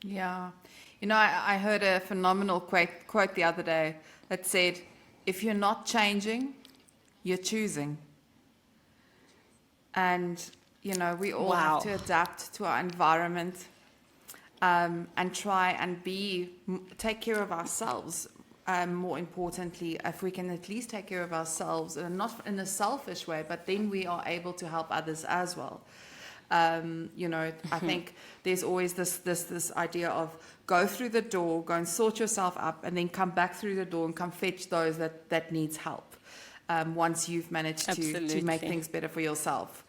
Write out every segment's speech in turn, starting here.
Yeah. You know, I heard a phenomenal quote the other day that said, if you're not changing, you're choosing. And, you know, we all have Wow. to adapt to our environment, and try and take care of ourselves. More importantly, if we can at least take care of ourselves, and not in a selfish way, but then we are able to help others as well. You know, I think there's always this idea of go through the door, go and sort yourself up, and then come back through the door and come fetch those that needs help. Once you've managed to make Absolutely. things better for yourself.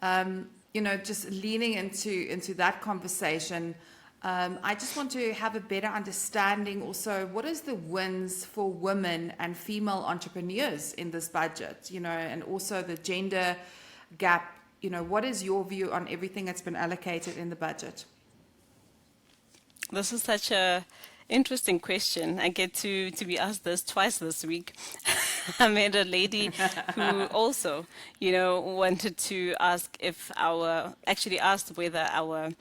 You know, just leaning into that conversation, I just want to have a better understanding also, what is the wins for women and female entrepreneurs in this budget, you know, and also the gender gap. You know, what is your view on everything that's been allocated in the budget? This is such a interesting question. I get to be asked this twice this week. I met a lady who also, wanted to ask actually asked whether our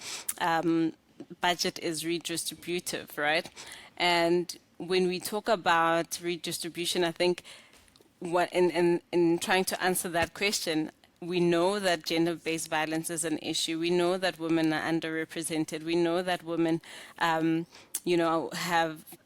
budget is redistributive, right? And when we talk about redistribution, I think in trying to answer that question, we know that gender-based violence is an issue. We know that women are underrepresented. We know that women,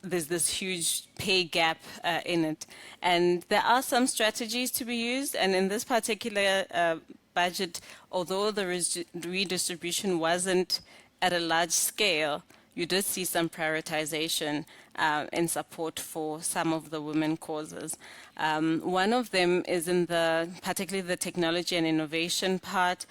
there's this huge pay gap in it. And there are some strategies to be used. And in this particular budget, although the redistribution wasn't at a large scale, you did see some prioritization in support for some of the women causes. One of them is in particularly the technology and innovation part.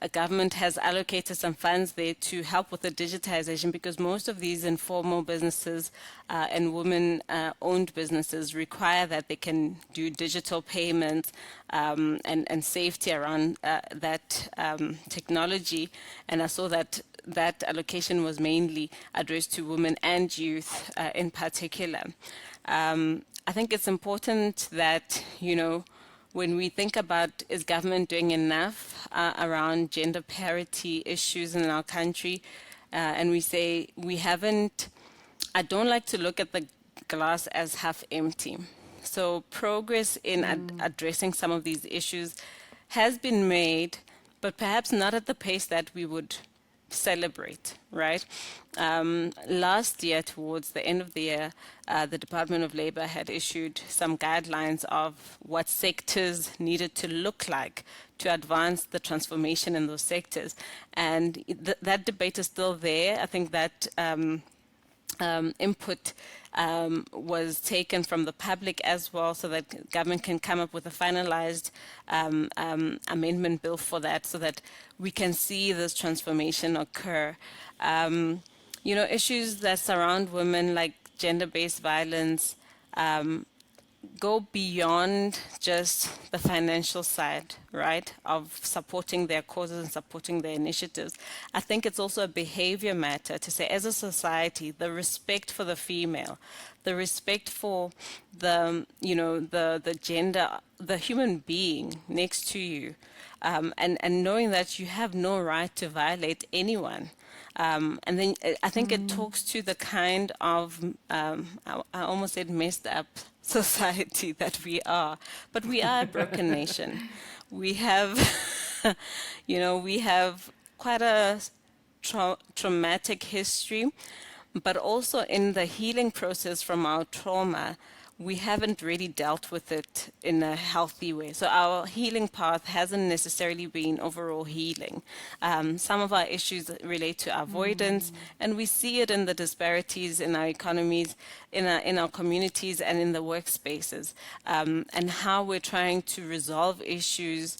A government has allocated some funds there to help with the digitization, because most of these informal businesses and women-owned businesses require that they can do digital payments and safety around that technology. And I saw that allocation was mainly addressed to women and youth in particular. I think it's important that, when we think about is government doing enough around gender parity issues in our country, and we say we haven't, I don't like to look at the glass as half empty. So progress in addressing some of these issues has been made, but perhaps not at the pace that we would celebrate, right? Last year, towards the end of the year, the Department of Labor had issued some guidelines of what sectors needed to look like to advance the transformation in those sectors. And that debate is still there. I think that input was taken from the public as well, so that government can come up with a finalized amendment bill for that, so that we can see this transformation occur. Issues that surround women, like gender-based violence, go beyond just the financial side, right, of supporting their causes and supporting their initiatives. I think it's also a behavior matter to say, as a society, the respect for the female, the respect for the gender, the human being next to you, and knowing that you have no right to violate anyone. And then I think it talks to the kind of, I almost said messed up society that we are, but we are a broken nation. We have, we have quite a traumatic history, but also in the healing process from our trauma, we haven't really dealt with it in a healthy way. So our healing path hasn't necessarily been overall healing. Some of our issues relate to avoidance, and we see it in the disparities in our economies, in our communities, and in the workspaces, and how we're trying to resolve issues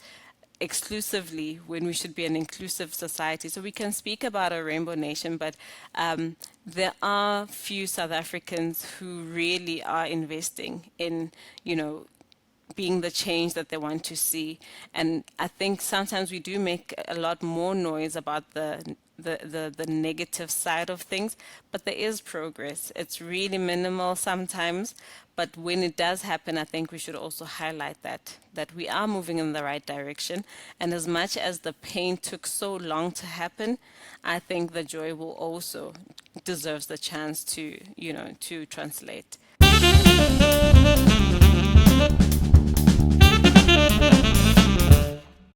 exclusively when we should be an inclusive society. So we can speak about a rainbow nation, but there are few South Africans who really are investing in, being the change that they want to see. And I think sometimes we do make a lot more noise about the the negative side of things, but there is progress. It's really minimal sometimes, but when it does happen, I think we should also highlight that we are moving in the right direction. And as much as the pain took so long to happen, I think the joy will also deserves the chance to, to translate.